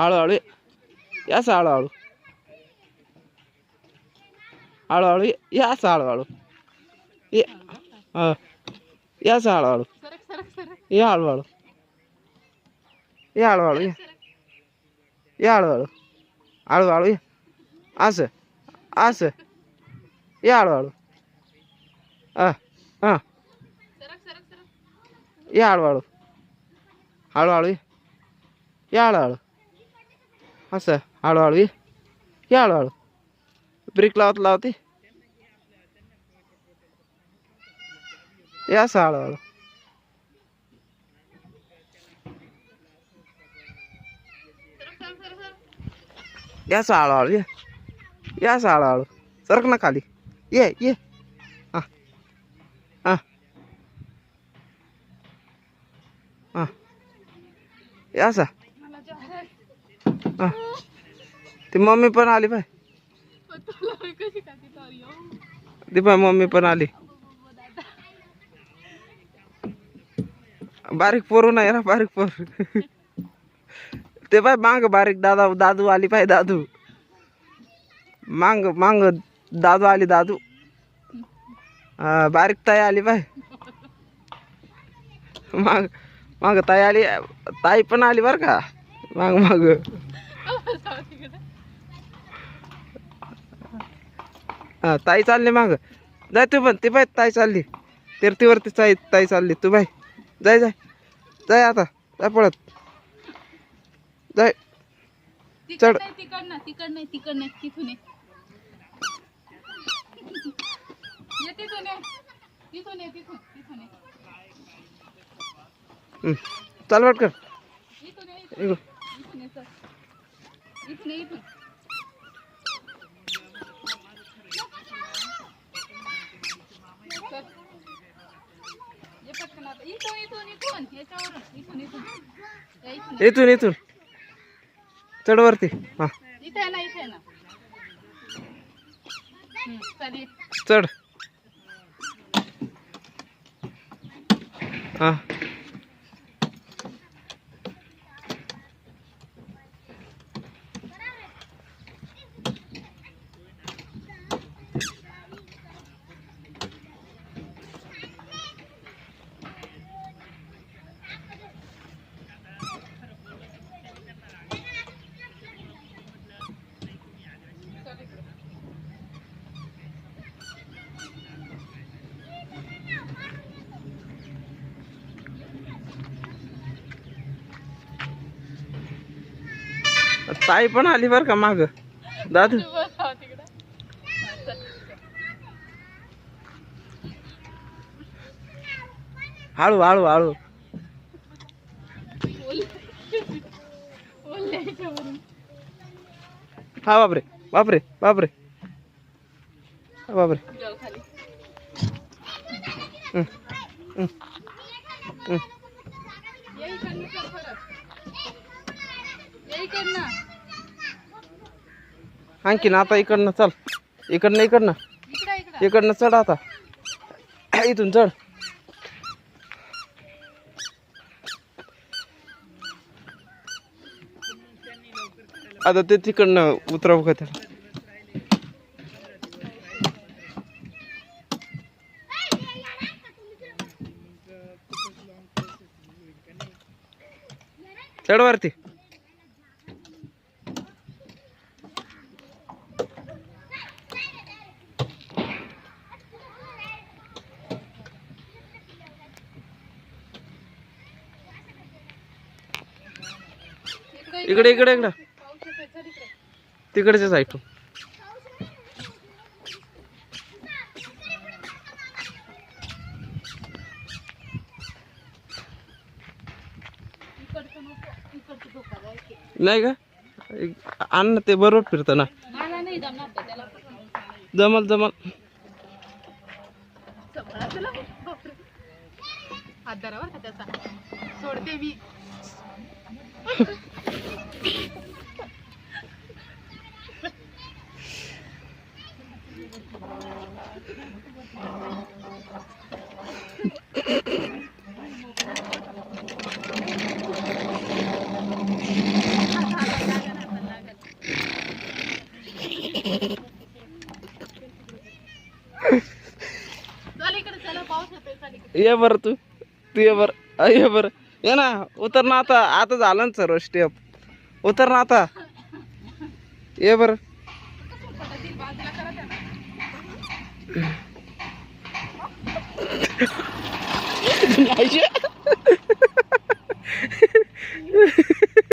हळूहळू या असं हळूहळू हळूहळू या असं हळूहळू ये या असं हळूहळू या हळूहळू या हळूहळू या हळूहळू हळूहळू ये असं असं या हळूहळू हां या हळूहळू हळूहळू या हळूहळू असं हळूहळू या हळूहळू ब्रेक लावत लावते या असं हळूहळू या असं हळूहळू या असं हळूहळू सरक ना खाली ये हां हां हां या असं हां ती मम्मी पण आली पाय ती पाय मम्मी पण आली बारीक पोरू नाही ना बारीक पोर ते पाय मांग बारीक दादू आली पाय दादू मांग मांग दादू आली दादू बारीक ताई आली पाय माग माग ताई आली ताई पण आली बर का माग माग ताई चालली माग जाय तू पण ती बाय ताई चालली तीर्थीवरती ताई चालली तू बाय जाय जाय जाय आता जाय पळत जाय चढ तिकडनं तिथून चाल वाट कर इथून चढ वरती हा चढ हा ताई पण आली बर का माग दादू हळू हळू हळू हा बापरे बापरे बापरे बापरे आणखीन आता इकडनं चल इकडनं चढ आता इथून चढ आता ते तिकडनं उतरव का त्याला चढ वरती इकडे तिकडच्या साईडून नाही का आण ते बरोबर फिरतं ना जमल सोडते मी ये बरं तू ये बरं ये बरं ये ना उतर ना आता आता झालं ना सर्व स्टेप उतर ना आता ये बरं